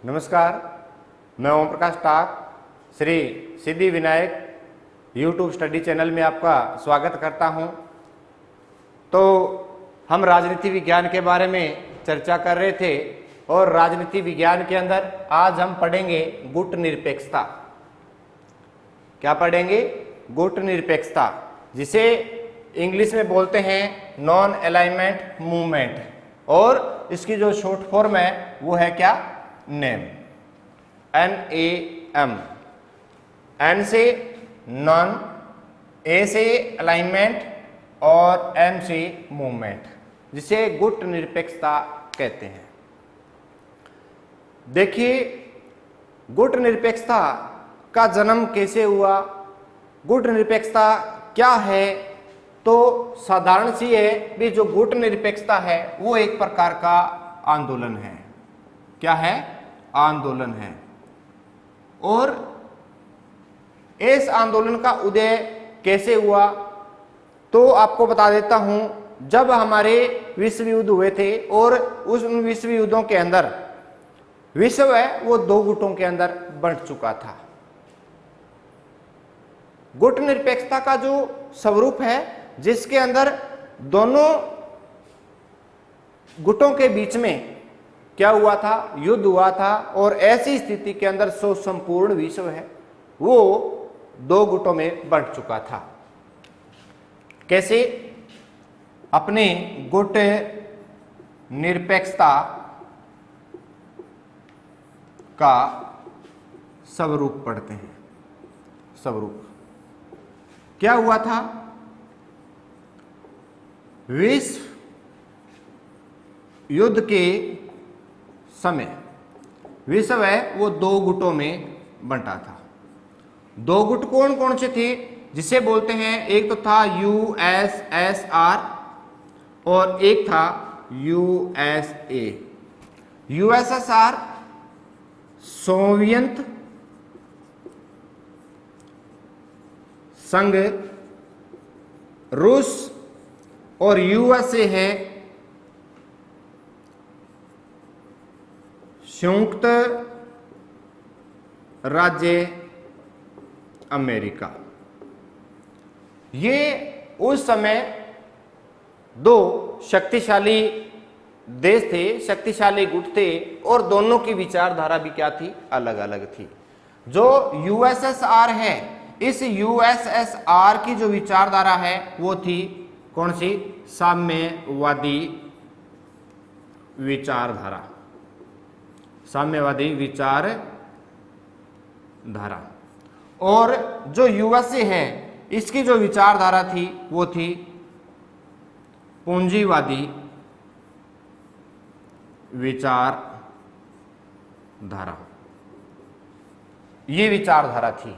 नमस्कार, मैं ओम प्रकाश टाक Shri Siddhi Vinayak YouTube study channel में आपका स्वागत करता हूं। तो हम राजनीति विज्ञान के बारे में चर्चा कर रहे थे और राजनीति विज्ञान के अंदर आज हम पढ़ेंगे गुट निरपेक्षता। क्या पढ़ेंगे? गुट निरपेक्षता, जिसे इंग्लिश में बोलते हैं नॉन अलाइनमेंट मूवमेंट, और इसकी जो शॉर्ट फॉर्म है वो है क्या? Name, NAM। N से नॉन, A से अलाइनमेंट और M से मूवमेंट, जिसे गुट निरपेक्षता कहते हैं। देखिए, गुट निरपेक्षता का जन्म कैसे हुआ, गुट निरपेक्षता क्या है? तो साधारण सी है भी, जो गुट निरपेक्षता है वो एक प्रकार का आंदोलन है। क्या है? आंदोलन है। और इस आंदोलन का उदय कैसे हुआ तो आपको बता देता हूं। जब हमारे विश्व युद्ध हुए थे और उन विश्व युद्धों के अंदर विश्व है वो दो गुटों के अंदर बंट चुका था। गुट निरपेक्षता का जो स्वरूप है, जिसके अंदर दोनों गुटों के बीच में क्या हुआ था? युद्ध हुआ था। और ऐसी स्थिति के अंदर संपूर्ण विश्व है वो दो गुटों में बंट चुका था। कैसे? अपने गुट निरपेक्षता का स्वरूप पढ़ते हैं। स्वरूप क्या हुआ था? विश्व युद्ध के समय विश्व है वो दो गुटों में बंटा था। दो गुट कौन कौन से थे? जिसे बोलते हैं, एक तो था USSR और एक था USA। USSR सोवियत संघ, रूस, और USA है संयुक्त राज्य अमेरिका। ये उस समय दो शक्तिशाली देश थे, शक्तिशाली गुट थे, और दोनों की विचारधारा भी क्या थी? अलग अलग थी। जो USSR है, इस USSR की जो विचारधारा है वो थी कौन सी? साम्यवादी विचारधारा। साम्यवादी विचारधारा। और जो USA है, इसकी जो विचारधारा थी वो थी पूंजीवादी विचारधारा। ये विचारधारा थी।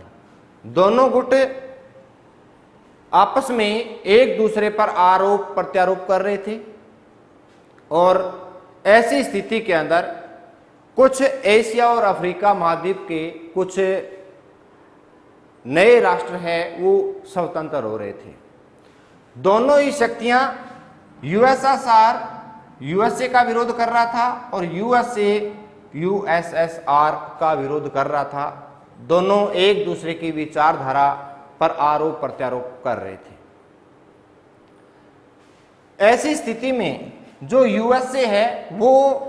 दोनों गुट आपस में एक दूसरे पर आरोप प्रत्यारोप कर रहे थे। और ऐसी स्थिति के अंदर कुछ एशिया और अफ्रीका महाद्वीप के कुछ नए राष्ट्र हैं वो स्वतंत्र हो रहे थे। दोनों ही शक्तियां, USSR USA का विरोध कर रहा था और USA USSR का विरोध कर रहा था। दोनों एक दूसरे की विचारधारा पर आरोप प्रत्यारोप कर रहे थे। ऐसी स्थिति में जो USA है वो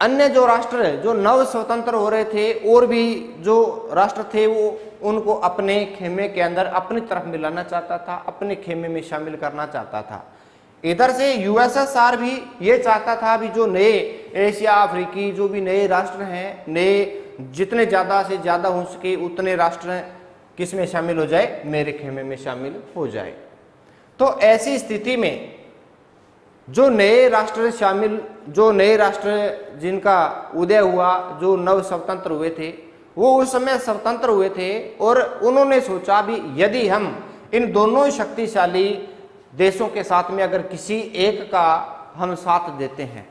अन्य जो राष्ट्र जो नव स्वतंत्र हो रहे थे और भी जो राष्ट्र थे वो उनको अपने खेमे के अंदर अपनी तरफ मिलाना चाहता था, अपने खेमे में शामिल करना चाहता था। इधर से USSR भी ये चाहता था भी जो नए एशिया अफ्रीकी जो भी नए राष्ट्र हैं, नए जितने ज़्यादा से ज़्यादा हो सके उतने राष्ट्र किस में शामिल हो जाए? मेरे खेमे में शामिल हो जाए। तो ऐसी स्थिति में जो नए राष्ट्र जिनका उदय हुआ, जो नव स्वतंत्र हुए थे, वो उस समय स्वतंत्र हुए थे और उन्होंने सोचा भी यदि हम इन दोनों शक्तिशाली देशों के साथ में अगर किसी एक का हम साथ देते हैं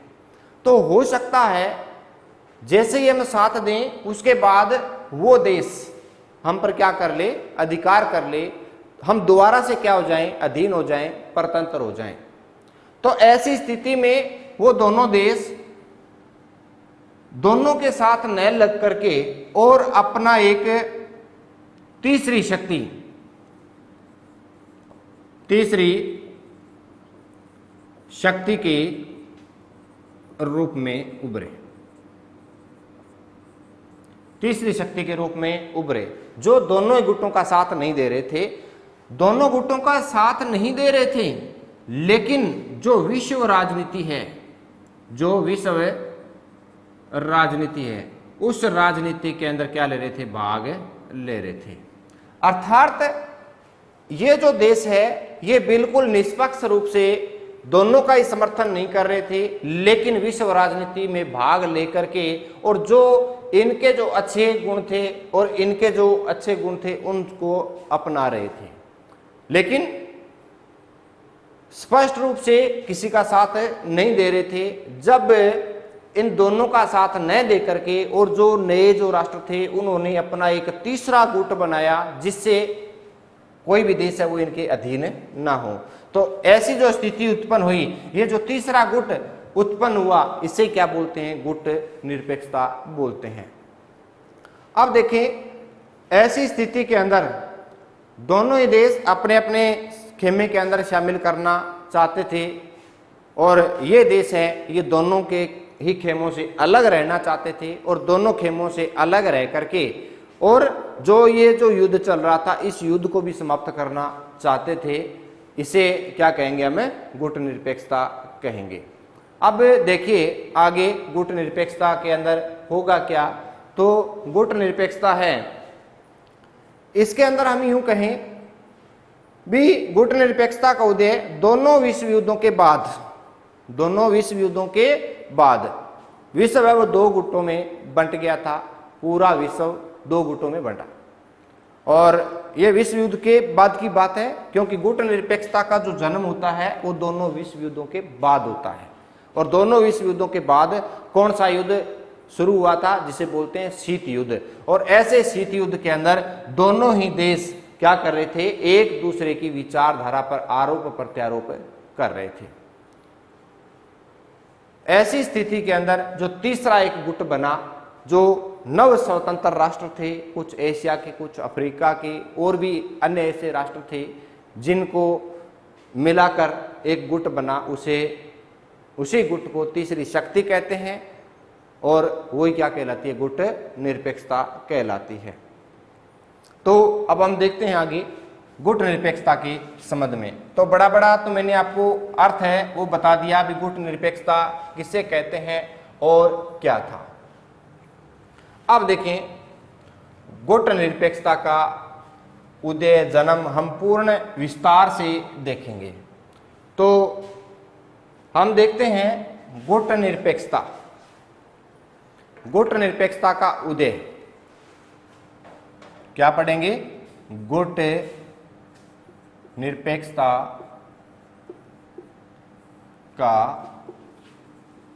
तो हो सकता है जैसे ही हम साथ दें उसके बाद वो देश हम पर क्या कर ले? अधिकार कर ले, हम दोबारा से क्या हो जाएं? अधीन हो जाएं, परतंत्र हो जाएं। तो ऐसी स्थिति में वो दोनों देश दोनों के साथ न लग करके और अपना एक तीसरी शक्ति के रूप में उभरे, तीसरी शक्ति के रूप में उभरे, जो दोनों गुटों का साथ नहीं दे रहे थे, दोनों गुटों का साथ नहीं दे रहे थे, लेकिन जो विश्व राजनीति है, जो विश्व राजनीति है, उस राजनीति के अंदर क्या ले रहे थे, भाग ले रहे थे। अर्थात ये जो देश है ये बिल्कुल निष्पक्ष रूप से दोनों का ही समर्थन नहीं कर रहे थे, लेकिन विश्व राजनीति में भाग लेकर के और जो इनके जो अच्छे गुण थे और इनके जो अच्छे गुण थे उनको अपना रहे थे, लेकिन स्पष्ट रूप से किसी का साथ नहीं दे रहे थे। जब इन दोनों का साथ न दे करके और जो नए जो राष्ट्र थे उन्होंने अपना एक तीसरा गुट बनाया जिससे कोई भी देश है वो इनके अधीन ना हो, तो ऐसी जो स्थिति उत्पन्न हुई, ये जो तीसरा गुट उत्पन्न हुआ, इसे क्या बोलते हैं, गुट निरपेक्षता बोलते हैं। अब देखें, ऐसी स्थिति के अंदर दोनों ही देश अपने अपने खेमे के अंदर शामिल करना चाहते थे और ये देश है ये दोनों के ही खेमों से अलग रहना चाहते थे और दोनों खेमों से अलग रह करके और जो ये जो युद्ध चल रहा था इस युद्ध को भी समाप्त करना चाहते थे। इसे क्या कहेंगे, हमें गुट निरपेक्षता कहेंगे। अब देखिए आगे गुट निरपेक्षता के अंदर होगा क्या, तो गुट निरपेक्षता है, इसके अंदर हम यूं कहें भी गुट निरपेक्षता का उदय दोनों विश्व युद्धों के बाद विश्व है वो दो गुटों में बंट गया था, पूरा विश्व दो गुटों में बंटा। और ये विश्व युद्ध के बाद की बात है, क्योंकि गुट निरपेक्षता का जो जन्म होता है वो दोनों विश्व युद्धों के बाद होता है। और दोनों विश्व युद्धों के बाद कौन सा युद्ध शुरू हुआ था, जिसे बोलते हैं शीत युद्ध। और ऐसे शीत युद्ध के अंदर दोनों ही देश क्या कर रहे थे, एक दूसरे की विचारधारा पर आरोप प्रत्यारोप कर रहे थे। ऐसी स्थिति के अंदर जो तीसरा एक गुट बना, जो नव स्वतंत्र राष्ट्र थे, कुछ एशिया के, कुछ अफ्रीका के और भी अन्य ऐसे राष्ट्र थे, जिनको मिलाकर एक गुट बना, उसी गुट को तीसरी शक्ति कहते हैं और वही क्या कहलाती है, गुट निरपेक्षता कहलाती है। तो अब हम देखते हैं आगे गुट निरपेक्षता के संबंध में। तो बड़ा तो मैंने आपको अर्थ है वो बता दिया, भी गुट निरपेक्षता किसे कहते हैं और क्या था। अब देखें गुट निरपेक्षता का उदय जन्म हम पूर्ण विस्तार से देखेंगे। तो हम देखते हैं गुट निरपेक्षता का उदय, क्या पढ़ेंगे, गुट निरपेक्षता का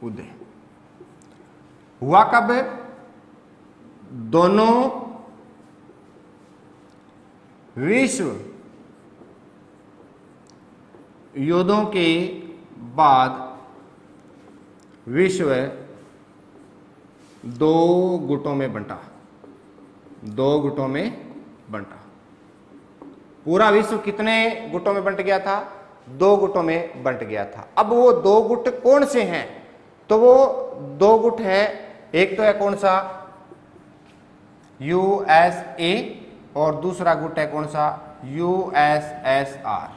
उदय हुआ कब, दोनों विश्व युद्धों के बाद विश्व दो गुटों में बंटा। पूरा विश्व कितने गुटों में बंट गया था, दो गुटों में बंट गया था। अब वो दो गुट कौन से हैं, तो वो दो गुट है, एक तो है कौन सा, यूएसए, और दूसरा गुट है कौन सा, यूएसएसआर।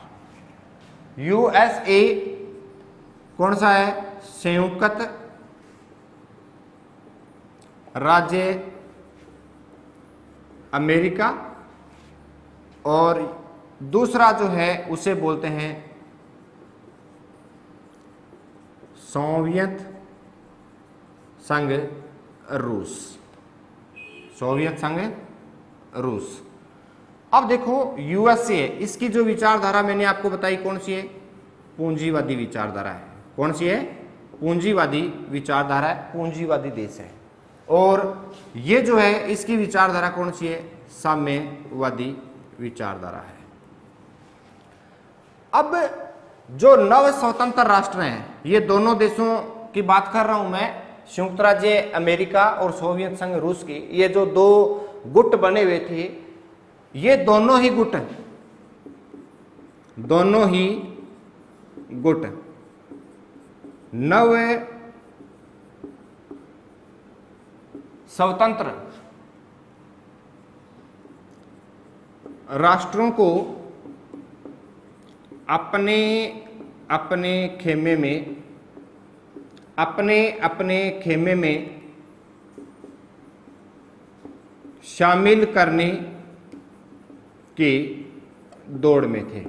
यूएसए कौन सा है, संयुक्त राज्य अमेरिका, और दूसरा जो है उसे बोलते हैं सोवियत संघ रूस। अब देखो यूएसए, इसकी जो विचारधारा मैंने आपको बताई कौन सी है, पूंजीवादी विचारधारा है। कौन सी है, पूंजीवादी विचारधारा है, पूंजीवादी देश है। और ये जो है इसकी विचारधारा कौन सी है, साम्यवादी विचारधारा है। अब जो नव स्वतंत्र राष्ट्र हैं, ये दोनों देशों की बात कर रहा हूं मैं, संयुक्त राज्य अमेरिका और सोवियत संघ रूस की, ये जो दो गुट बने हुए थे, ये दोनों ही गुट नव स्वतंत्र राष्ट्रों को अपने अपने खेमे में शामिल करने की दौड़ में थे।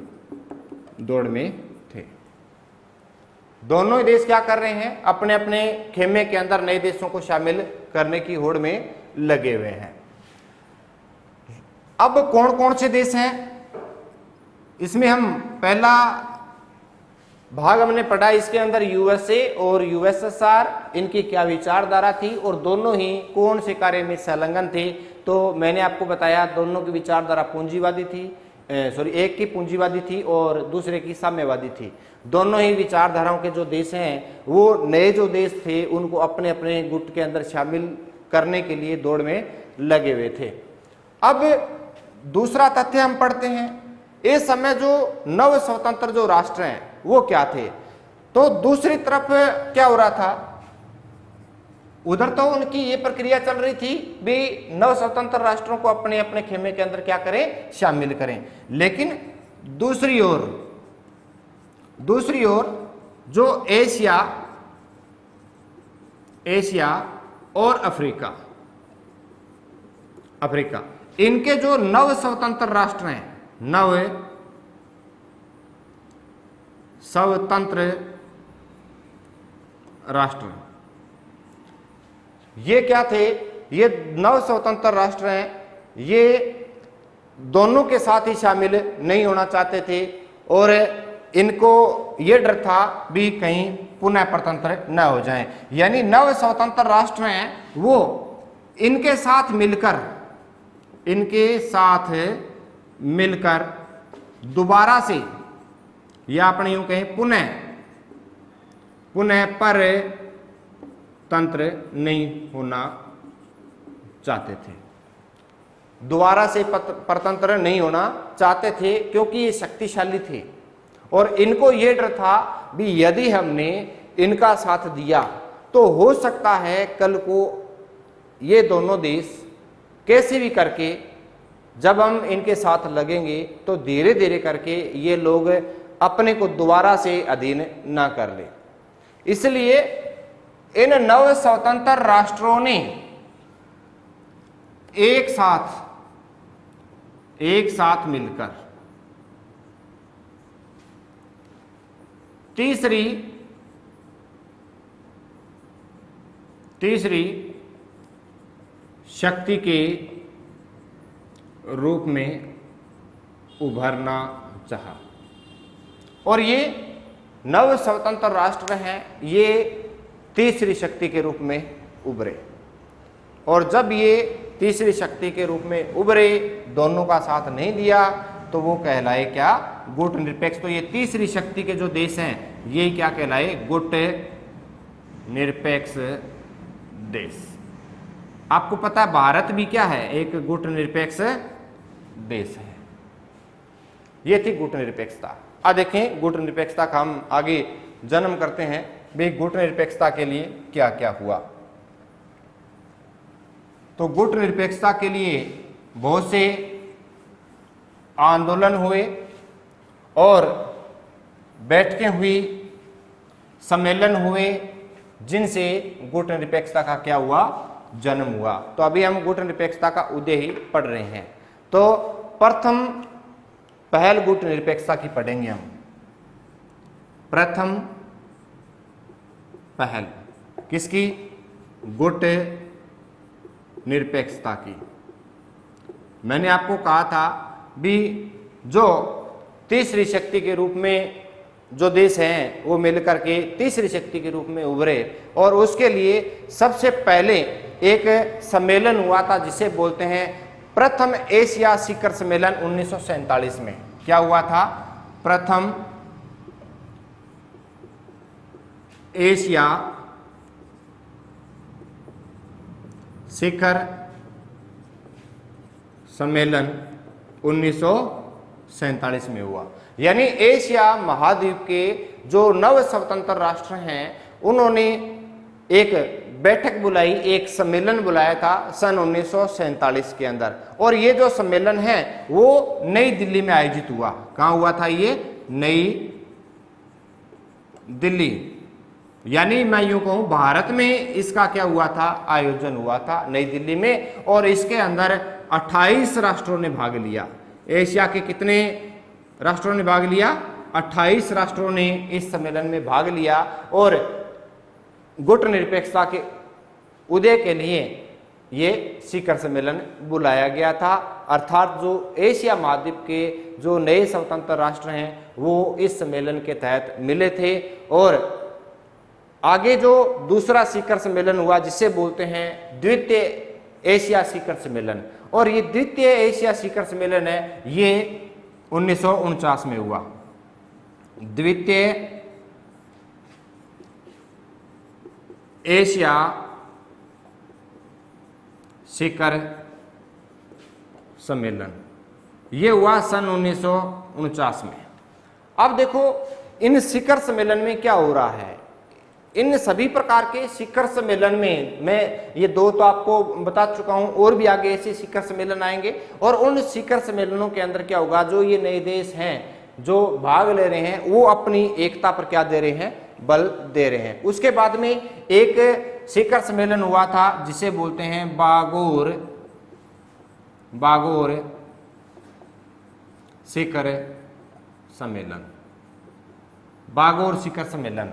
दोनों ही देश क्या कर रहे हैं, अपने अपने खेमे के अंदर नए देशों को शामिल करने की होड़ में लगे हुए हैं। अब कौन कौन से देश हैं, इसमें हम पहला भाग हमने पढ़ा, इसके अंदर यूएसए और यूएसएसआर, इनकी क्या विचारधारा थी और दोनों ही कौन से कार्य में संलग्न थे। तो मैंने आपको बताया दोनों की विचारधारा पूंजीवादी थी, एक की पूंजीवादी थी और दूसरे की साम्यवादी थी। दोनों ही विचारधाराओं के जो देश हैं, वो नए जो देश थे उनको अपने अपने गुट के अंदर शामिल करने के लिए दौड़ में लगे हुए थे। अब दूसरा तथ्य हम पढ़ते हैं, इस समय जो नव स्वतंत्र जो राष्ट्र हैं वो क्या थे। तो दूसरी तरफ क्या हो रहा था, उधर तो उनकी ये प्रक्रिया चल रही थी भी नव स्वतंत्र राष्ट्रों को अपने अपने खेमे के अंदर क्या करें, शामिल करें। लेकिन दूसरी ओर जो एशिया और अफ्रीका, इनके जो नव स्वतंत्र राष्ट्र हैं, नव स्वतंत्र राष्ट्र, ये क्या थे, ये नव स्वतंत्र राष्ट्र हैं, ये दोनों के साथ ही शामिल नहीं होना चाहते थे और इनको ये डर था भी कहीं पुनः परतंत्र न हो जाएं। यानी नव स्वतंत्र राष्ट्र हैं वो इनके साथ मिलकर दोबारा से, या अपने यूं कहें पुनः परतंत्र नहीं होना चाहते थे, दोबारा से परतंत्र नहीं होना चाहते थे, क्योंकि ये शक्तिशाली थे और इनको ये डर था भी यदि हमने इनका साथ दिया तो हो सकता है कल को ये दोनों देश कैसे भी करके जब हम इनके साथ लगेंगे तो धीरे धीरे करके ये लोग अपने को दोबारा से अधीन ना कर ले। इसलिए इन नव स्वतंत्र राष्ट्रों ने एक साथ मिलकर तीसरी शक्ति के रूप में उभरना चाहा और ये नव स्वतंत्र राष्ट्र हैं, ये तीसरी शक्ति के रूप में उभरे। और जब ये तीसरी शक्ति के रूप में उभरे, दोनों का साथ नहीं दिया, तो वो कहलाए क्या, गुट निरपेक्ष। तो ये तीसरी शक्ति के जो देश हैं ये क्या कहलाए, गुट निरपेक्ष देश। आपको पता है भारत भी क्या है, एक गुट निरपेक्ष देश है। ये थी गुट निरपेक्षता। अब देखें गुट निरपेक्षता का हम आगे जन्म करते हैं भाई गुट निरपेक्षता के लिए क्या क्या हुआ। तो गुट निरपेक्षता के लिए बहुत से आंदोलन हुए और बैठकें हुई, सम्मेलन हुए, जिनसे गुट निरपेक्षता का क्या हुआ, जन्म हुआ। तो अभी हम गुट निरपेक्षता का उदय ही पढ़ रहे हैं। तो प्रथम पहल गुट निरपेक्षता की पढ़ेंगे हम। प्रथम पहल किसकी, गुट निरपेक्षता की। मैंने आपको कहा था भी जो तीसरी शक्ति के रूप में जो देश हैं वो मिलकर के तीसरी शक्ति के रूप में उभरे और उसके लिए सबसे पहले एक सम्मेलन हुआ था जिसे बोलते हैं प्रथम एशिया शिखर सम्मेलन 1947 में। क्या हुआ था, प्रथम एशिया शिखर सम्मेलन 1947 में हुआ। यानी एशिया महाद्वीप के जो नव स्वतंत्र राष्ट्र हैं उन्होंने एक बैठक बुलाई, एक सम्मेलन बुलाया था सन 1947 के अंदर। और ये जो सम्मेलन है वो नई दिल्ली में आयोजित हुआ। कहाँ हुआ था ये? नई दिल्ली। यानी मैं यूं कहूं भारत में इसका क्या हुआ था? आयोजन हुआ था नई दिल्ली में। और इसके अंदर 28 राष्ट्रों ने भाग लिया। एशिया के कितने राष्ट्रों ने भाग लिया? 28 राष्ट्रों ने इस सम्मेलन में भाग लिया। और गुट निरपेक्षता के उदय के लिए ये शिखर सम्मेलन बुलाया गया था। अर्थात जो एशिया महाद्वीप के जो नए स्वतंत्र राष्ट्र हैं वो इस सम्मेलन के तहत मिले थे। और आगे जो दूसरा शिखर सम्मेलन हुआ जिसे बोलते हैं द्वितीय एशिया शिखर सम्मेलन, और ये द्वितीय एशिया शिखर सम्मेलन है ये 1949 में हुआ। द्वितीय एशिया शिखर सम्मेलन ये हुआ सन 1949 में। अब देखो इन शिखर सम्मेलन में क्या हो रहा है। इन सभी प्रकार के शिखर सम्मेलन में मैं ये दो तो आपको बता चुका हूं, और भी आगे ऐसे शिखर सम्मेलन आएंगे। और उन शिखर सम्मेलनों के अंदर क्या होगा, जो ये नए देश हैं जो भाग ले रहे हैं वो अपनी एकता पर क्या दे रहे हैं? बल दे रहे हैं। उसके बाद में एक शिखर सम्मेलन हुआ था जिसे बोलते हैं बागोर शिखर सम्मेलन। बागोर शिखर सम्मेलन।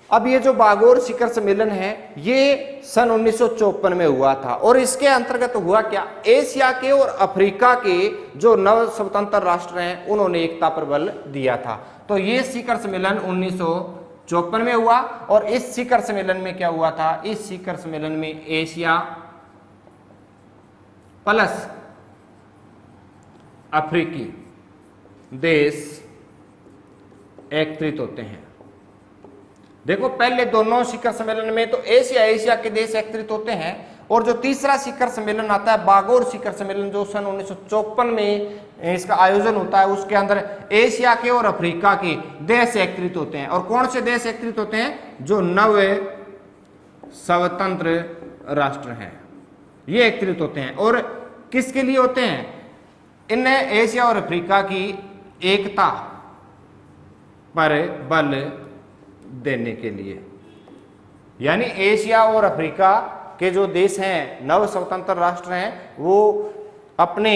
अब ये जो बागोर शिखर सम्मेलन है ये सन 1954 में हुआ था। और इसके अंतर्गत हुआ क्या? एशिया के और अफ्रीका के जो नव स्वतंत्र राष्ट्र हैं उन्होंने एकता पर बल दिया था। तो ये शिखर सम्मेलन 1954 में हुआ। और इस शिखर सम्मेलन में क्या हुआ था? इस शिखर सम्मेलन में एशिया प्लस अफ्रीकी देश एकत्रित होते हैं। देखो पहले दोनों शिखर सम्मेलन में तो एशिया के देश एकत्रित होते हैं। और जो तीसरा शिखर सम्मेलन आता है बागोर शिखर सम्मेलन जो सन 1954 में इसका आयोजन होता है, उसके अंदर एशिया के और अफ्रीका के देश एकत्रित होते हैं। और कौन से देश एकत्रित होते हैं? जो नव स्वतंत्र राष्ट्र हैं ये एकत्रित होते हैं। और किसके लिए होते हैं? इन्हें एशिया और अफ्रीका की एकता पर बल देने के लिए। यानी एशिया और अफ्रीका के जो देश हैं नव स्वतंत्र राष्ट्र हैं वो अपने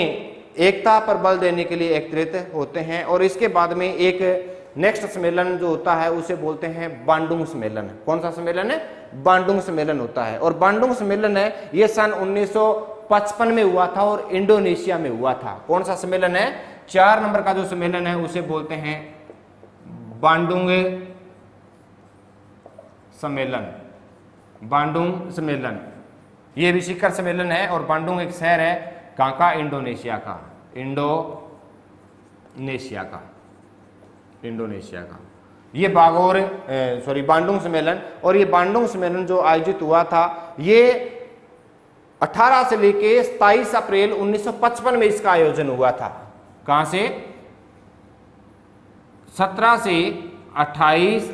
एकता पर बल देने के लिए एकत्रित होते हैं। और इसके बाद में एक नेक्स्ट सम्मेलन जो होता है उसे बोलते हैं बांडुंग सम्मेलन। कौन सा सम्मेलन है? बांडुंग सम्मेलन होता है। और बांडुंग सम्मेलन है ये सन 1955 में हुआ था और इंडोनेशिया में हुआ था। कौन सा सम्मेलन है? 4 नंबर का जो सम्मेलन है उसे बोलते हैं बांडुंग सम्मेलन। बांडुंग सम्मेलन ये भी शिखर सम्मेलन है। और बांडुंग एक शहर है कहाँ का? इंडोनेशिया का। ये बांडुंग सम्मेलन। और ये बांडुंग सम्मेलन जो आयोजित हुआ था ये 18 से लेके 27 अप्रैल 1955 में इसका आयोजन हुआ था। कहां से? 17 से 28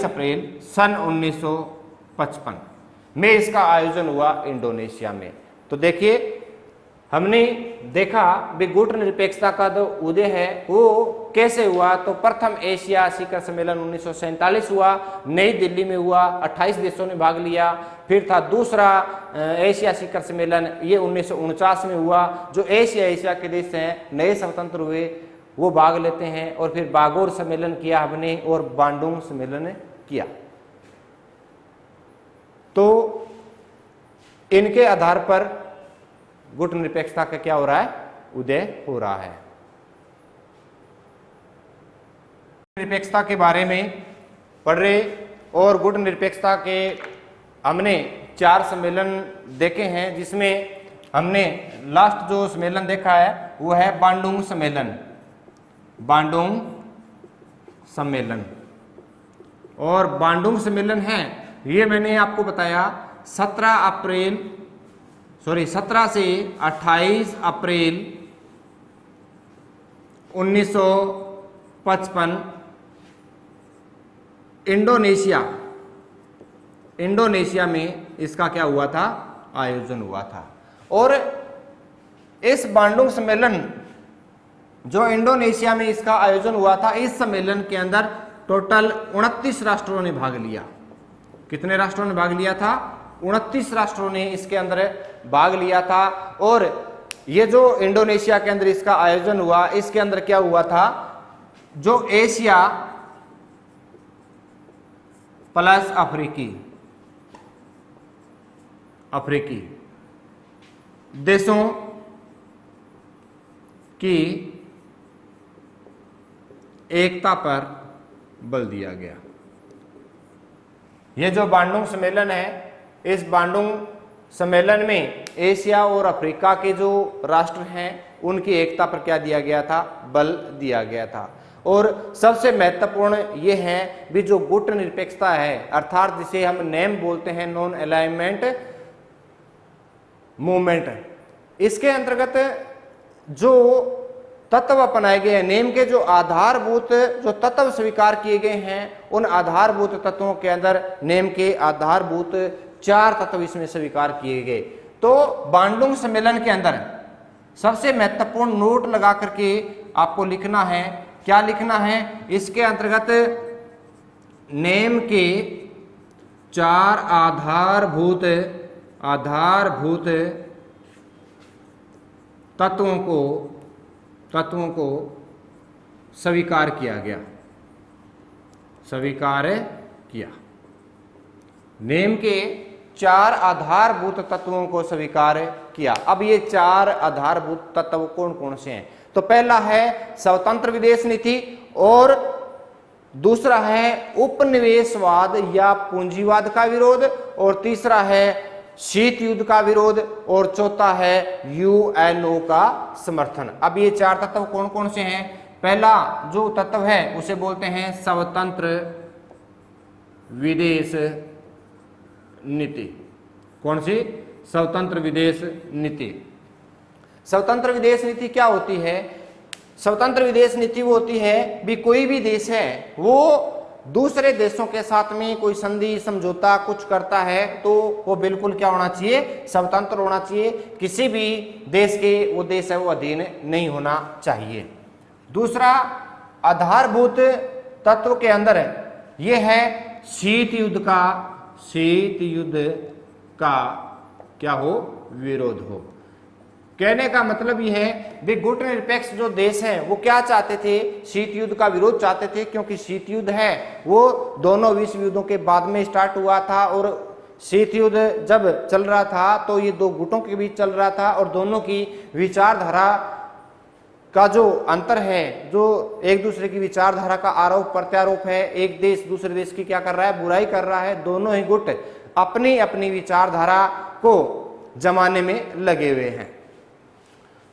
अप्रैल सन 1955 में इसका आयोजन हुआ इंडोनेशिया में। तो देखिए हमने देखा भी गुट निरपेक्षता का जो उदय है वो कैसे हुआ। तो प्रथम एशिया शिखर सम्मेलन 1947 हुआ, नई दिल्ली में हुआ, 28 देशों ने भाग लिया। फिर था दूसरा एशिया शिखर सम्मेलन ये 1949 में हुआ। जो एशिया के देश हैं नए स्वतंत्र हुए वो भाग लेते हैं। और फिर बागोर सम्मेलन किया हमने और बांडुंग सम्मेलन किया। तो इनके आधार पर गुट निरपेक्षता का क्या हो रहा है? उदय हो रहा है। निरपेक्षता के बारे में पढ़ रहे और गुट निरपेक्षता के हमने 4 सम्मेलन देखे हैं जिसमें हमने लास्ट जो सम्मेलन देखा है वो है बांडुंग सम्मेलन। और बांडुंग सम्मेलन है, ये मैंने आपको बताया 17 से 28 अप्रैल 1955 इंडोनेशिया में इसका क्या हुआ था, आयोजन हुआ था। और इस बांडुंग सम्मेलन जो इंडोनेशिया में इसका आयोजन हुआ था, इस सम्मेलन के अंदर टोटल 29 राष्ट्रों ने भाग लिया। कितने राष्ट्रों ने भाग लिया था? 29 राष्ट्रों ने इसके अंदर भाग लिया था। और ये जो इंडोनेशिया के अंदर इसका आयोजन हुआ, इसके अंदर क्या हुआ था, जो एशिया प्लस अफ्रीकी देशों की एकता पर बल दिया गया। यह जो बांडुंग सम्मेलन है, इस बांडुंग सम्मेलन में एशिया और अफ्रीका के जो राष्ट्र हैं उनकी एकता पर क्या दिया गया था, बल दिया गया था। और सबसे महत्वपूर्ण ये है भी जो गुट निरपेक्षता है, अर्थात जिसे हम नेम बोलते हैं, नॉन अलाइनमेंट मूवमेंट, इसके अंतर्गत जो तत्व अपनाए गए हैं, नेम के जो आधारभूत जो तत्व स्वीकार किए गए हैं, उन आधारभूत तत्वों के अंदर नेम के आधारभूत 4 तत्व इसमें स्वीकार किए गए। तो बांडुंग सम्मेलन के अंदर सबसे महत्वपूर्ण नोट लगा करके आपको लिखना है, क्या लिखना है, इसके अंतर्गत नेम के 4 आधारभूत तत्वों को स्वीकार किया गया, स्वीकार किया। नेम के 4 आधारभूत तत्वों को स्वीकार किया। अब ये 4 आधारभूत तत्व कौन कौन से हैं? तो पहला है स्वतंत्र विदेश नीति, और दूसरा है उपनिवेशवाद या पूंजीवाद का विरोध, और तीसरा है शीत युद्ध का विरोध, और चौथा है यूएनओ का समर्थन। अब ये 4 तत्व कौन कौन से हैं? पहला जो तत्व है उसे बोलते हैं स्वतंत्र विदेश नीति। कौन सी? स्वतंत्र विदेश नीति। स्वतंत्र विदेश नीति क्या होती है? स्वतंत्र विदेश नीति वो होती है भी कोई भी देश है वो दूसरे देशों के साथ में कोई संधि समझौता कुछ करता है तो वो बिल्कुल क्या होना चाहिए? स्वतंत्र होना चाहिए। किसी भी देश के वो देश है वो अधीन नहीं होना चाहिए। दूसरा आधारभूत तत्व के अंदर ये है शीत युद्ध का क्या हो? विरोध हो। कहने का मतलब यह है भी गुट निरपेक्ष जो देश हैं वो क्या चाहते थे? शीत युद्ध का विरोध चाहते थे, क्योंकि शीत युद्ध है वो दोनों विश्व युद्धों के बाद में स्टार्ट हुआ था, और शीत युद्ध जब चल रहा था तो ये 2 गुटों के बीच चल रहा था, और दोनों की विचारधारा का जो अंतर है, जो एक दूसरे की विचारधारा का आरोप प्रत्यारोप है, एक देश दूसरे देश की क्या कर रहा है? बुराई कर रहा है। दोनों ही गुट अपनी अपनी विचारधारा को जमाने में लगे हुए हैं।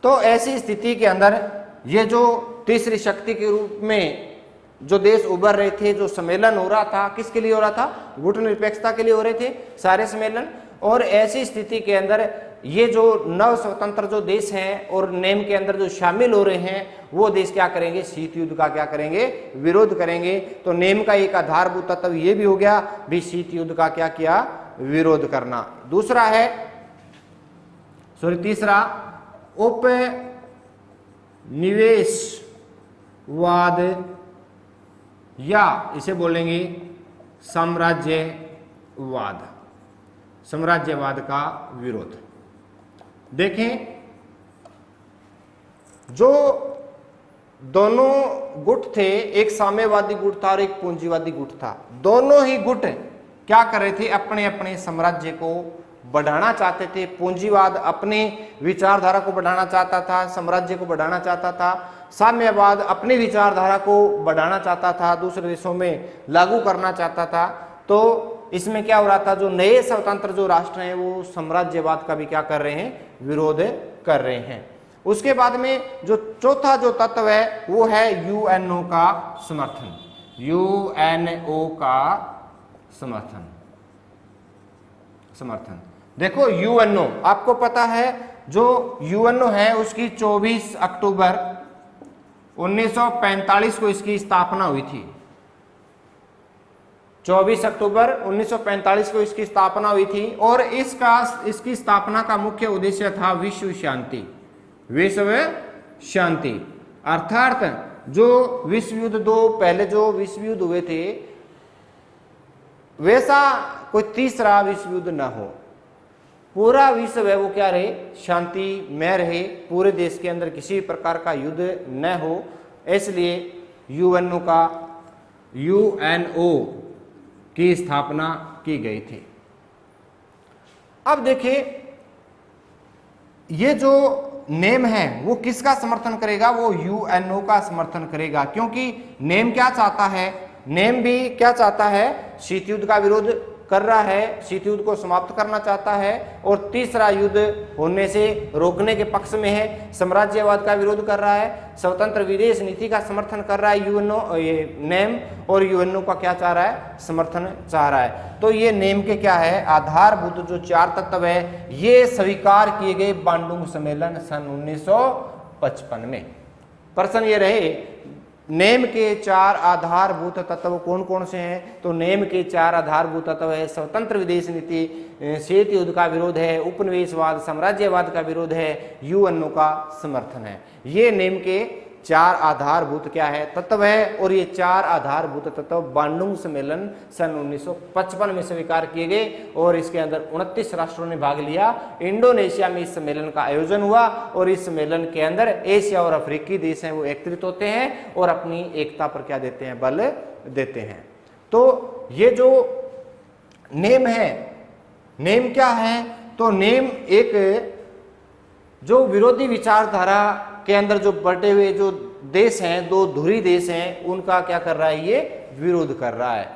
तो ऐसी स्थिति के अंदर ये जो तीसरी शक्ति के रूप में जो देश उभर रहे थे, जो सम्मेलन हो रहा था, किसके लिए हो रहा था? गुट निरपेक्षता के लिए हो रहे थे सारे सम्मेलन। और ऐसी स्थिति के अंदर ये जो नव स्वतंत्र जो देश हैं और नेम के अंदर जो शामिल हो रहे हैं वो देश क्या करेंगे? शीत युद्ध का क्या करेंगे? विरोध करेंगे। तो नेम का एक आधारभूत तत्व ये भी हो गया भी शीत युद्ध का क्या किया? विरोध करना। दूसरा है तीसरा उपनिवेशवाद या इसे बोलेंगे साम्राज्यवाद का विरोध। देखें, जो दोनों गुट थे, एक साम्यवादी गुट था और एक पूंजीवादी गुट था। दोनों ही गुट क्या कर रहे थे? अपने अपने साम्राज्य को बढ़ाना चाहते थे। पूंजीवाद अपने विचारधारा को बढ़ाना चाहता था, साम्राज्य को बढ़ाना चाहता था। साम्यवाद अपनी विचारधारा को बढ़ाना चाहता था, दूसरे देशों में लागू करना चाहता था। तो इसमें क्या हो रहा था? जो नए स्वतंत्र जो राष्ट्र हैं वो साम्राज्यवाद का भी क्या कर रहे हैं? विरोध कर रहे हैं। उसके बाद में जो चौथा जो तत्व है वो है यूएनओ का समर्थन। यूएनओ का समर्थन। देखो यूएनओ आपको पता है, जो यूएनओ है उसकी 24 अक्टूबर 1945 को इसकी स्थापना हुई थी। 24 अक्टूबर 1945 को इसकी स्थापना हुई थी और इसकी स्थापना का मुख्य उद्देश्य था विश्व शांति। अर्थात जो विश्व युद्ध पहले जो विश्व युद्ध हुए थे वैसा कोई तीसरा विश्व युद्ध ना हो, पूरा विश्व है वो क्या रहे, शांति में रहे, पूरे देश के अंदर किसी प्रकार का युद्ध न हो, इसलिए यूएनओ की स्थापना की गई थी। अब देखिए ये जो नेम है वो किसका समर्थन करेगा, वो यूएनओ का समर्थन करेगा, क्योंकि नेम क्या चाहता है, नेम भी क्या चाहता है, शीत युद्ध का विरोध कर रहा है, शीत युद्ध को समाप्त करना चाहता है और तीसरा युद्ध होने से रोकने के पक्ष में है, साम्राज्यवाद का विरोध कर रहा है, स्वतंत्र विदेश नीति का समर्थन कर रहा है यूएनओ, ये नेम, और यूएनओ का क्या चाह रहा है, समर्थन चाह रहा है। तो ये नेम के क्या है, आधारभूत जो 4 तत्व है ये स्वीकार किए गए बांडुंग सम्मेलन सन 1955 में। प्रश्न ये रहे नेम के 4 आधारभूत तत्व कौन कौन से हैं, तो नेम के 4 आधारभूत तत्व है, स्वतंत्र विदेश नीति, शीत युद्ध का विरोध है, उपनिवेशवाद, साम्राज्यवाद का विरोध है, यूएनओ का समर्थन है। ये नेम के 4 आधारभूत क्या है, तत्व है, और ये 4 आधारभूत तत्व बांडुंग सम्मेलन सन 1955 में स्वीकार किए गए और इसके अंदर 29 राष्ट्रों ने भाग लिया। इंडोनेशिया में इस सम्मेलन का आयोजन हुआ और इस सम्मेलन के अंदर एशिया और अफ्रीकी देश हैं वो एकत्रित होते हैं और अपनी एकता पर क्या देते हैं, बल देते हैं। तो ये जो नेम है, नेम क्या है, तो नेम एक जो विरोधी विचारधारा के अंदर जो बटे हुए जो देश हैं, 2 धुरी देश हैं, उनका क्या कर रहा है, ये विरोध कर रहा है।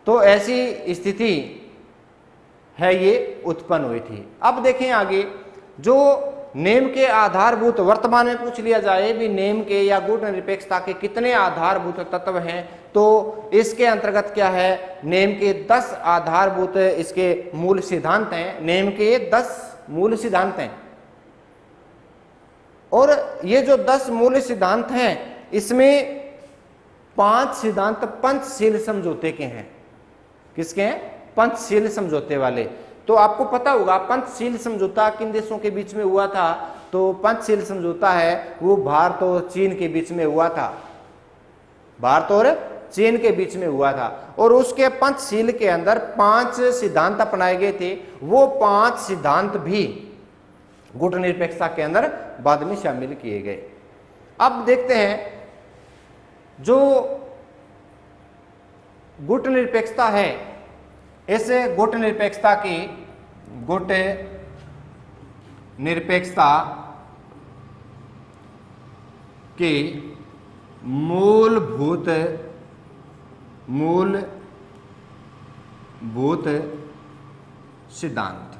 तो ऐसी स्थिति है ये उत्पन्न हुई थी। अब देखें आगे, जो नेम के आधारभूत वर्तमान में पूछ लिया जाए भी नेम के या गुट निरपेक्षता के कितने आधारभूत तत्व हैं, तो इसके अंतर्गत क्या है, नेम के 10 आधारभूत इसके मूल सिद्धांत हैं। नेम के 10 मूल सिद्धांत हैं और ये जो 10 मूल सिद्धांत हैं इसमें 5 सिद्धांत पंचशील समझौते के हैं। किसके हैं, पंचशील समझौते वाले। तो आपको पता होगा पंचशील समझौता किन देशों के बीच में हुआ था, तो पंचशील समझौता है वो भारत और चीन के बीच में हुआ था, भारत और चीन के बीच में हुआ था। और उसके पंचशील के अंदर 5 सिद्धांत अपनाए गए थे। वो 5 सिद्धांत भी गुट निरपेक्षता के अंदर बाद में शामिल किए गए। अब देखते हैं जो गुट निरपेक्षता है, ऐसे गुट निरपेक्षता के मूलभूत सिद्धांत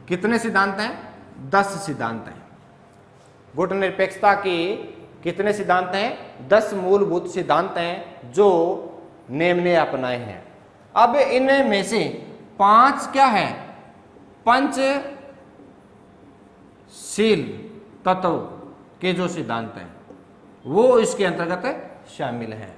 कितने सिद्धांत हैं, 10 सिद्धांत हैं। गुट निरपेक्षता के कितने सिद्धांत हैं, 10 मूलभूत सिद्धांत हैं जो नेम ने अपनाए हैं। अब इनमें से 5 क्या है, पंचशील तत्व के जो सिद्धांत हैं वो इसके अंतर्गत शामिल हैं।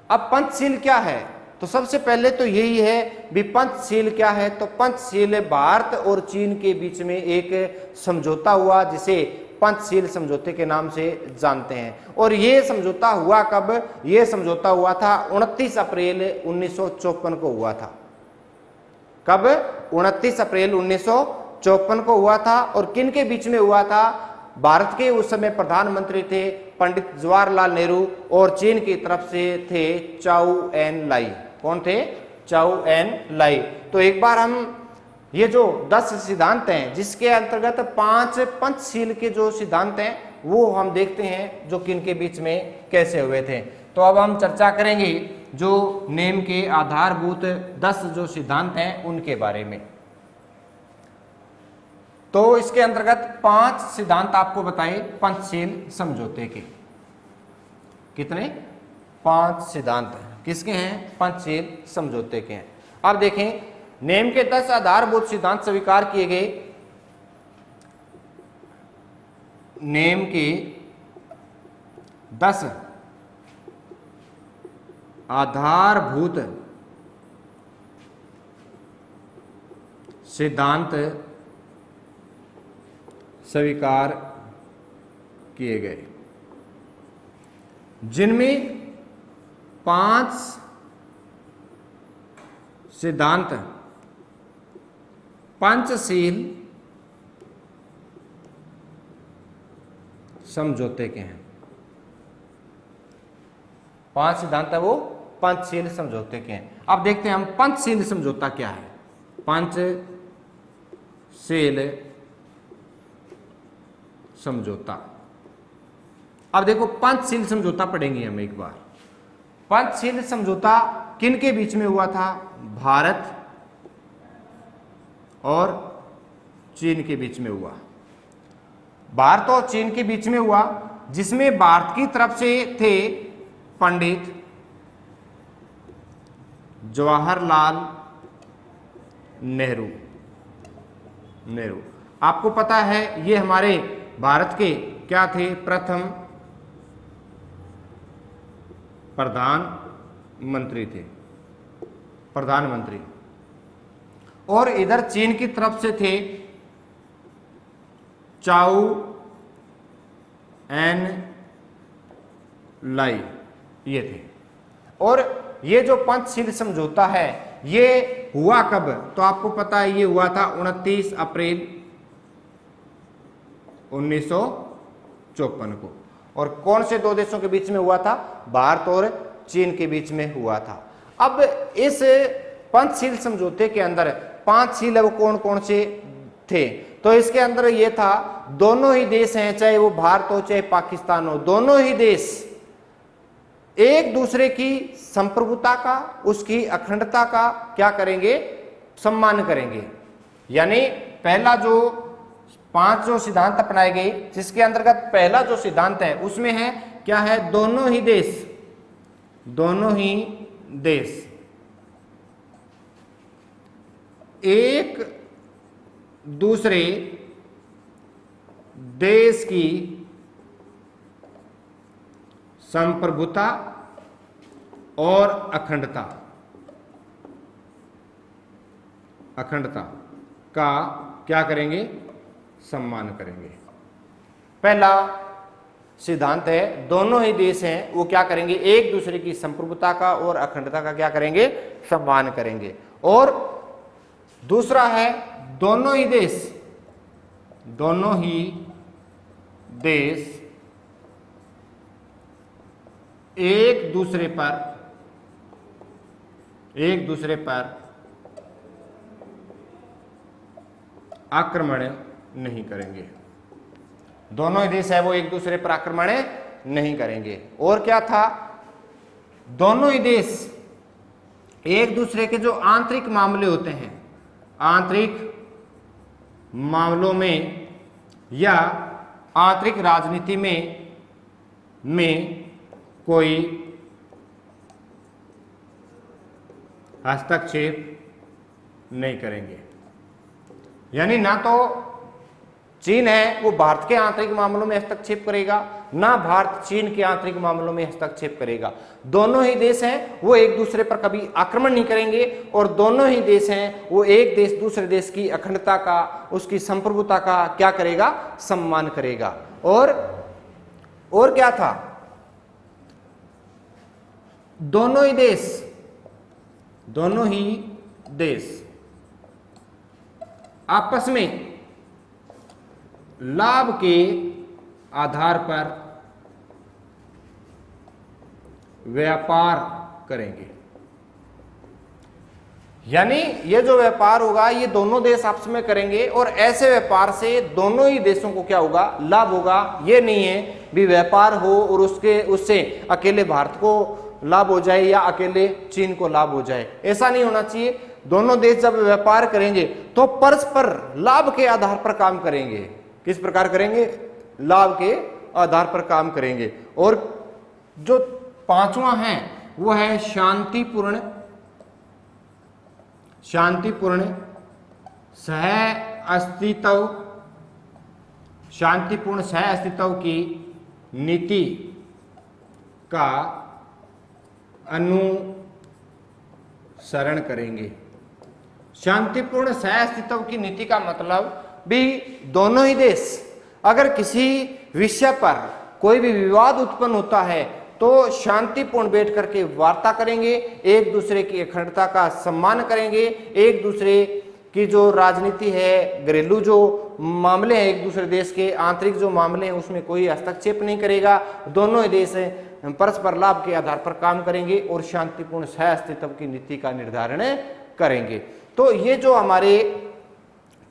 अब पंचशील क्या है, तो सबसे पहले तो यही है भी पंचशील क्या है, तो पंचशील भारत और चीन के बीच में एक समझौता हुआ जिसे पंचशील समझौते के नाम से जानते हैं। और ये समझौता हुआ कब, ये समझौता हुआ था 29 अप्रैल 1954 को हुआ था। कब, 29 अप्रैल 1954 को हुआ था। और किन के बीच में हुआ था, भारत के उस समय प्रधानमंत्री थे पंडित जवाहरलाल नेहरू और चीन की तरफ से थे चाउ एन लाई। कौन थे, चाउ एन लाई। तो एक बार हम ये जो 10 सिद्धांत हैं जिसके अंतर्गत 5 पंचशील के जो सिद्धांत हैं वो हम देखते हैं जो किन के बीच में कैसे हुए थे। तो अब हम चर्चा करेंगे जो नेम के आधारभूत 10 जो सिद्धांत हैं उनके बारे में। तो इसके अंतर्गत 5 सिद्धांत आपको बताए पंचशील समझौते के। कितने, 5 सिद्धांत किसके हैं? पंचशील समझौते के हैं। अब देखें, नेम के 10 आधारभूत सिद्धांत स्वीकार किए गए। नेम के 10 आधारभूत सिद्धांत स्वीकार किए गए, जिनमें 5 सिद्धांत पंचशील समझौते के हैं। 5 सिद्धांत है वो पंचशील समझौते के हैं। अब देखते हैं हम पंचशील समझौता क्या है। पंचशील समझौता, अब देखो पंचशील समझौता पढ़ेंगे हम एक बार। पंचशील समझौता किन के बीच में हुआ था? भारत और चीन के बीच में हुआ। भारत और चीन के बीच में हुआ, जिसमें भारत की तरफ से थे पंडित जवाहरलाल नेहरू। आपको पता है ये हमारे भारत के क्या थे? प्रथम प्रधानमंत्री थे, प्रधानमंत्री। और इधर चीन की तरफ से थे चाउ एन लाई, ये थे। और ये जो पंचशील समझौता है ये हुआ कब? तो आपको पता है ये हुआ था 29 अप्रैल 1954 को। और कौन से दो देशों के बीच में हुआ था? भारत और चीन के बीच में हुआ था। अब इस पंचशील समझौते के अंदर 5 शील वो कौन कौन से थे? तो इसके अंदर ये था, दोनों ही देश हैं, चाहे वो भारत हो चाहे पाकिस्तान हो, दोनों ही देश एक दूसरे की संप्रभुता का, उसकी अखंडता का क्या करेंगे? सम्मान करेंगे। यानी पहला जो 5 जो सिद्धांत अपनाए गए, जिसके अंतर्गत पहला जो सिद्धांत है उसमें है क्या है? दोनों ही देश एक दूसरे देश की संप्रभुता और अखंडता का क्या करेंगे? सम्मान करेंगे। पहला सिद्धांत है, दोनों ही देश हैं वो क्या करेंगे? एक दूसरे की संप्रभुता का और अखंडता का क्या करेंगे? सम्मान करेंगे। और दूसरा है, दोनों ही देश एक दूसरे पर आक्रमण नहीं करेंगे। दोनों ही देश है वो एक दूसरे पर आक्रमण नहीं करेंगे। और क्या था? दोनों ही देश एक दूसरे के जो आंतरिक मामले होते हैं, आंतरिक मामलों में या आंतरिक राजनीति में कोई हस्तक्षेप नहीं करेंगे। यानी ना तो चीन है वो भारत के आंतरिक मामलों में हस्तक्षेप करेगा, ना भारत चीन के आंतरिक मामलों में हस्तक्षेप करेगा। दोनों ही देश हैं वो एक दूसरे पर कभी आक्रमण नहीं करेंगे, और दोनों ही देश हैं वो एक देश दूसरे देश की अखंडता का, उसकी संप्रभुता का क्या करेगा? सम्मान करेगा। और क्या था? दोनों ही देश आपस में लाभ के आधार पर व्यापार करेंगे। यानी ये जो व्यापार होगा ये दोनों देश आपस में करेंगे, और ऐसे व्यापार से दोनों ही देशों को क्या होगा? लाभ होगा। ये नहीं है भी व्यापार हो और उससे अकेले भारत को लाभ हो जाए या अकेले चीन को लाभ हो जाए, ऐसा नहीं होना चाहिए। दोनों देश जब व्यापार करेंगे तो परस्पर लाभ के आधार पर काम करेंगे। किस प्रकार करेंगे? लाभ के आधार पर काम करेंगे। और जो पांचवा है वो है शांतिपूर्ण सह अस्तित्व, शांतिपूर्ण सह अस्तित्व की नीति का अनुसरण करेंगे। शांतिपूर्ण सह अस्तित्व की नीति का मतलब भी दोनों ही देश अगर किसी विषय पर कोई भी विवाद उत्पन्न होता है तो शांतिपूर्ण बैठ करके वार्ता करेंगे, एक दूसरे की अखंडता का सम्मान करेंगे, एक दूसरे की जो राजनीति है, घरेलू जो मामले हैं, एक दूसरे देश के आंतरिक जो मामले हैं उसमें कोई हस्तक्षेप नहीं करेगा। दोनों ही देश परस्पर लाभ के आधार पर काम करेंगे और शांतिपूर्ण सह अस्तित्व की नीति का निर्धारण करेंगे। तो ये जो हमारे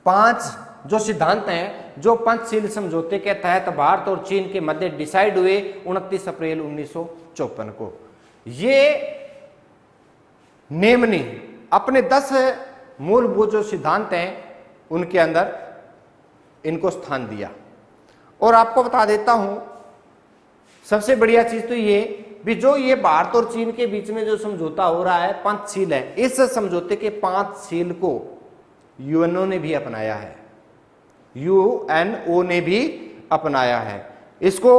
5 जो सिद्धांत हैं जो पंचशील समझौते के तहत भारत और चीन के मध्य डिसाइड हुए 29 अप्रैल 1954 को, ये नेम ने अपने 10 मूलभूत जो सिद्धांत हैं उनके अंदर इनको स्थान दिया। और आपको बता देता हूं सबसे बढ़िया चीज तो ये भी जो ये भारत और चीन के बीच में जो समझौता हो रहा है पंचशील है, इस समझौते के 5 शील को यूएनओ ने भी अपनाया है, यूएनओ ने भी अपनाया है, इसको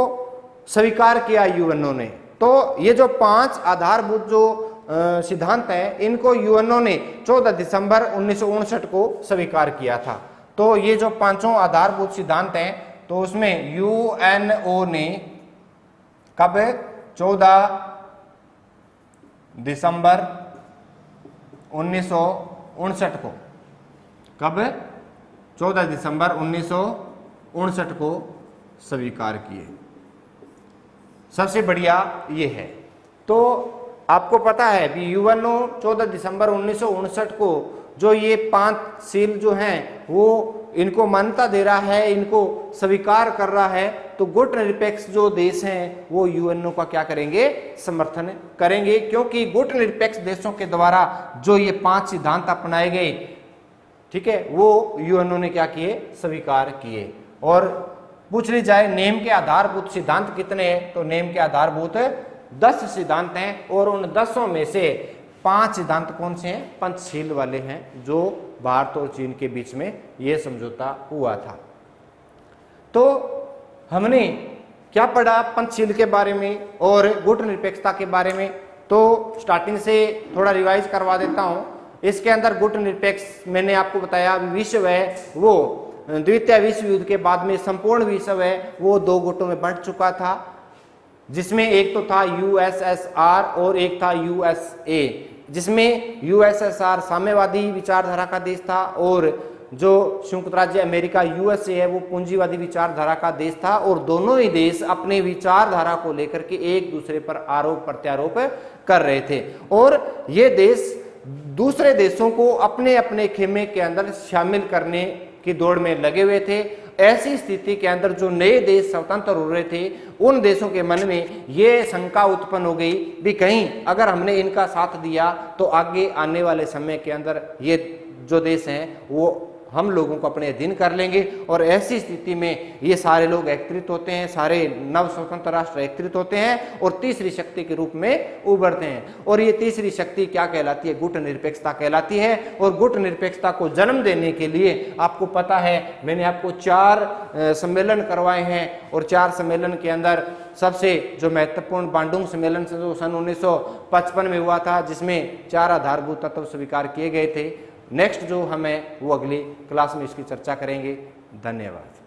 स्वीकार किया यूएनओ ने। तो ये जो 5 आधारभूत जो सिद्धांत हैं इनको यूएनओ ने 14 दिसंबर 1959 को स्वीकार किया था। तो ये जो 5 आधारभूत सिद्धांत हैं तो उसमें यूएनओ ने कब 14 दिसंबर 1959 को, कब 14 दिसंबर 1959 को स्वीकार किए। सबसे बढ़िया ये है। तो आपको पता है कि यूएनओ 14 दिसंबर 1959 को जो ये 5 शील जो हैं वो इनको मान्यता दे रहा है, इनको स्वीकार कर रहा है। तो गुट निरपेक्ष जो देश हैं वो यूएनओ का क्या करेंगे, समर्थन करेंगे, क्योंकि गुट निरपेक्ष देशों के द्वारा जो ये 5 सिद्धांत अपनाए गए, ठीक है, वो यूएनओ ने क्या किए, स्वीकार किए। और पूछ ली जाए नेम के आधारभूत सिद्धांत कितने हैं, तो नेम के आधारभूत 10 सिद्धांत हैं और उन 10 में से 5 सिद्धांत कौन से हैं, पंचशील वाले हैं, जो भारत और चीन के बीच में यह समझौता हुआ था। तो हमने क्या पढ़ा पंचशील के बारे में और गुट निरपेक्षता के बारे में। तो स्टार्टिंग से थोड़ा रिवाइज करवा देता हूं। इसके अंदर गुट निरपेक्ष मैंने आपको बताया विश्व है वो द्वितीय विश्व युद्ध के बाद में संपूर्ण विश्व है वो 2 गुटों में बंट चुका था, जिसमें एक तो था यूएसएसआर और एक था यूएसए, जिसमें यूएसएसआर साम्यवादी विचारधारा का देश था और जो संयुक्त राज्य अमेरिका यूएसए है वो पूंजीवादी विचारधारा का देश था। और दोनों ही देश अपने विचारधारा को लेकर के एक दूसरे पर आरोप प्रत्यारोप कर रहे थे और ये देश दूसरे देशों को अपने अपने खेमे के अंदर शामिल करने की दौड़ में लगे हुए थे। ऐसी स्थिति के अंदर जो नए देश स्वतंत्र हो रहे थे उन देशों के मन में ये शंका उत्पन्न हो गई भी कहीं अगर हमने इनका साथ दिया तो आगे आने वाले समय के अंदर ये जो देश हैं वो हम लोगों को अपने अधीन कर लेंगे। और ऐसी स्थिति में ये सारे लोग एकत्रित होते हैं, सारे नव स्वतंत्र राष्ट्र एकत्रित होते हैं और तीसरी शक्ति के रूप में उभरते हैं। और ये तीसरी शक्ति क्या कहलाती है, गुट निरपेक्षता कहलाती है। और गुट निरपेक्षता को जन्म देने के लिए आपको पता है मैंने आपको 4 सम्मेलन करवाए हैं और 4 सम्मेलन के अंदर सबसे जो महत्वपूर्ण बांडुंग सम्मेलन जो सन 1955 में हुआ था, जिसमें 4 आधारभूत तत्व स्वीकार किए गए थे। नेक्स्ट जो हमें वो अगली क्लास में इसकी चर्चा करेंगे। धन्यवाद।